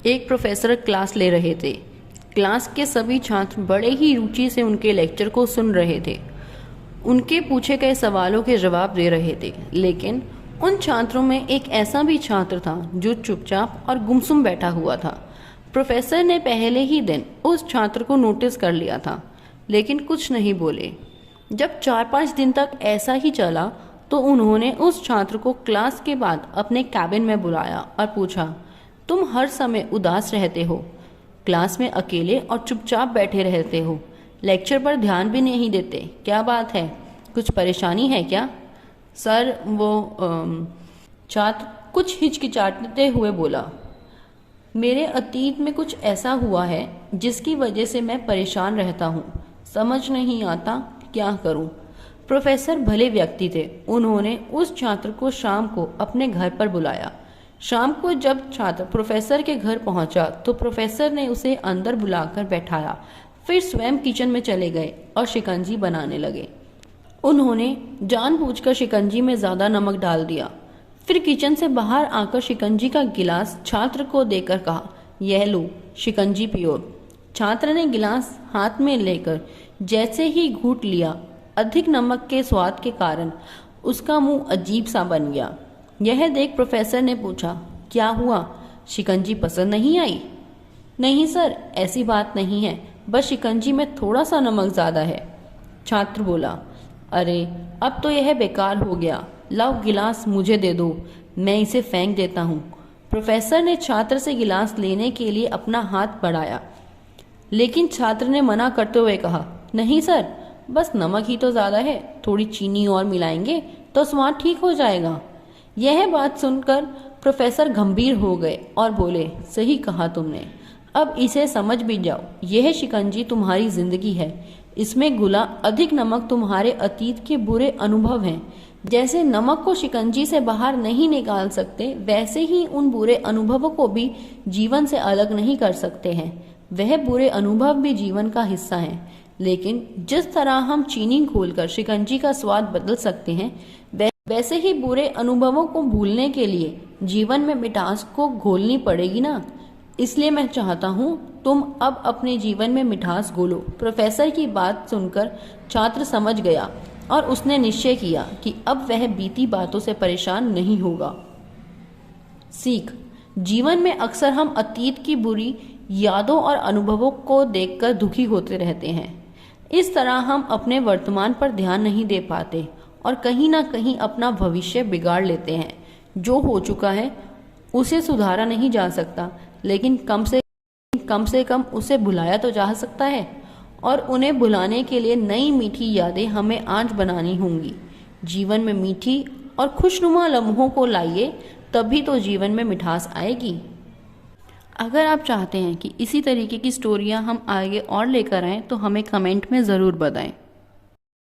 एक professor class ले रहे थे। क्लास के सभी छात्र बड़े ही रुचि से उनके लेक्चर को सुन रहे थे। उनके पूछे गए सवालों के जवाब दे रहे थे, लेकिन उन छात्रों में एक ऐसा भी छात्र था जो चुपचाप और गुमसुम बैठा हुआ था। प्रोफेसर ने पहले ही दिन उस छात्र को नोटिस कर लिया था, लेकिन कुछ नहीं बोले। जब 4-5 दिन तक ऐसा ही चला तो उन्होंने उस छात्र को क्लास के बाद अपने कैबिन में बुलाया और पूछा, तुम हर समय उदास रहते हो, क्लास में अकेले और चुपचाप बैठे रहते हो, लेक्चर पर ध्यान भी नहीं देते, क्या बात है? कुछ परेशानी है क्या? सर, छात्र कुछ हिचकिचाते हुए बोला, मेरे अतीत में कुछ ऐसा हुआ है जिसकी वजह से मैं परेशान रहता हूँ, समझ नहीं आता क्या करूँ। प्रोफेसर भले व्यक्ति थे। उन्होंने उस छात्र को शाम को अपने घर पर बुलाया। शाम को जब छात्र प्रोफेसर के घर पहुंचा तो प्रोफेसर ने उसे अंदर बुलाकर बैठाया, फिर स्वयं किचन में चले गए और शिकंजी बनाने लगे। उन्होंने जानबूझकर शिकंजी में ज़्यादा नमक डाल दिया। फिर किचन से बाहर आकर शिकंजी का गिलास छात्र को देकर कहा, यह लो, शिकंजी पियो। छात्र ने गिलास हाथ में लेकर जैसे ही घूंट लिया, अधिक नमक के स्वाद के कारण उसका मुंह अजीब सा बन गया। यह देख प्रोफेसर ने पूछा, क्या हुआ, शिकंजी पसंद नहीं आई? नहीं सर, ऐसी बात नहीं है, बस शिकंजी में थोड़ा सा नमक ज़्यादा है। छात्र बोला, अरे अब तो यह बेकार हो गया, लाओ गिलास मुझे दे दो, मैं इसे फेंक देता हूँ। प्रोफेसर ने छात्र से गिलास लेने के लिए अपना हाथ बढ़ाया, लेकिन छात्र ने मना करते हुए कहा, नहीं सर, बस नमक ही तो ज़्यादा है, थोड़ी चीनी और मिलाएंगे तो स्वाद ठीक हो जाएगा। यह बात सुनकर प्रोफेसर गंभीर हो गए और बोले, सही कहा तुमने, अब इसे समझ भी जाओ, यह शिकंजी तुम्हारी जिंदगी है, इसमें घुला अधिक नमक तुम्हारे अतीत के बुरे अनुभव हैं। जैसे नमक को शिकंजी से बाहर नहीं निकाल सकते, वैसे ही उन बुरे अनुभवों को भी जीवन से अलग नहीं कर सकते हैं। वह बुरे अनुभव भी जीवन का हिस्सा हैं, लेकिन जिस तरह हम चीनी घोलकर शिकंजी का स्वाद बदल सकते हैं, वैसे ही बुरे अनुभवों को भूलने के लिए जीवन में मिठास को घोलनी पड़ेगी ना। इसलिए मैं चाहता हूँ तुम अब अपने जीवन में मिठास घोलो। प्रोफेसर की बात सुनकर छात्र समझ गया और उसने निश्चय किया कि अब वह बीती बातों से परेशान नहीं होगा। सीख, जीवन में अक्सर हम अतीत की बुरी यादों और अनुभवों को देखकर दुखी होते रहते हैं। इस तरह हम अपने वर्तमान पर ध्यान नहीं दे पाते और कहीं ना कहीं अपना भविष्य बिगाड़ लेते हैं। जो हो चुका है उसे सुधारा नहीं जा सकता, लेकिन कम से कम उसे भुलाया तो जा सकता है, और उन्हें भुलाने के लिए नई मीठी यादें हमें आज बनानी होंगी। जीवन में मीठी और खुशनुमा लम्हों को लाइए, तभी तो जीवन में मिठास आएगी। अगर आप चाहते हैं कि इसी तरीके की स्टोरियां हम आगे और लेकर आएं तो हमें कमेंट में ज़रूर बताएं।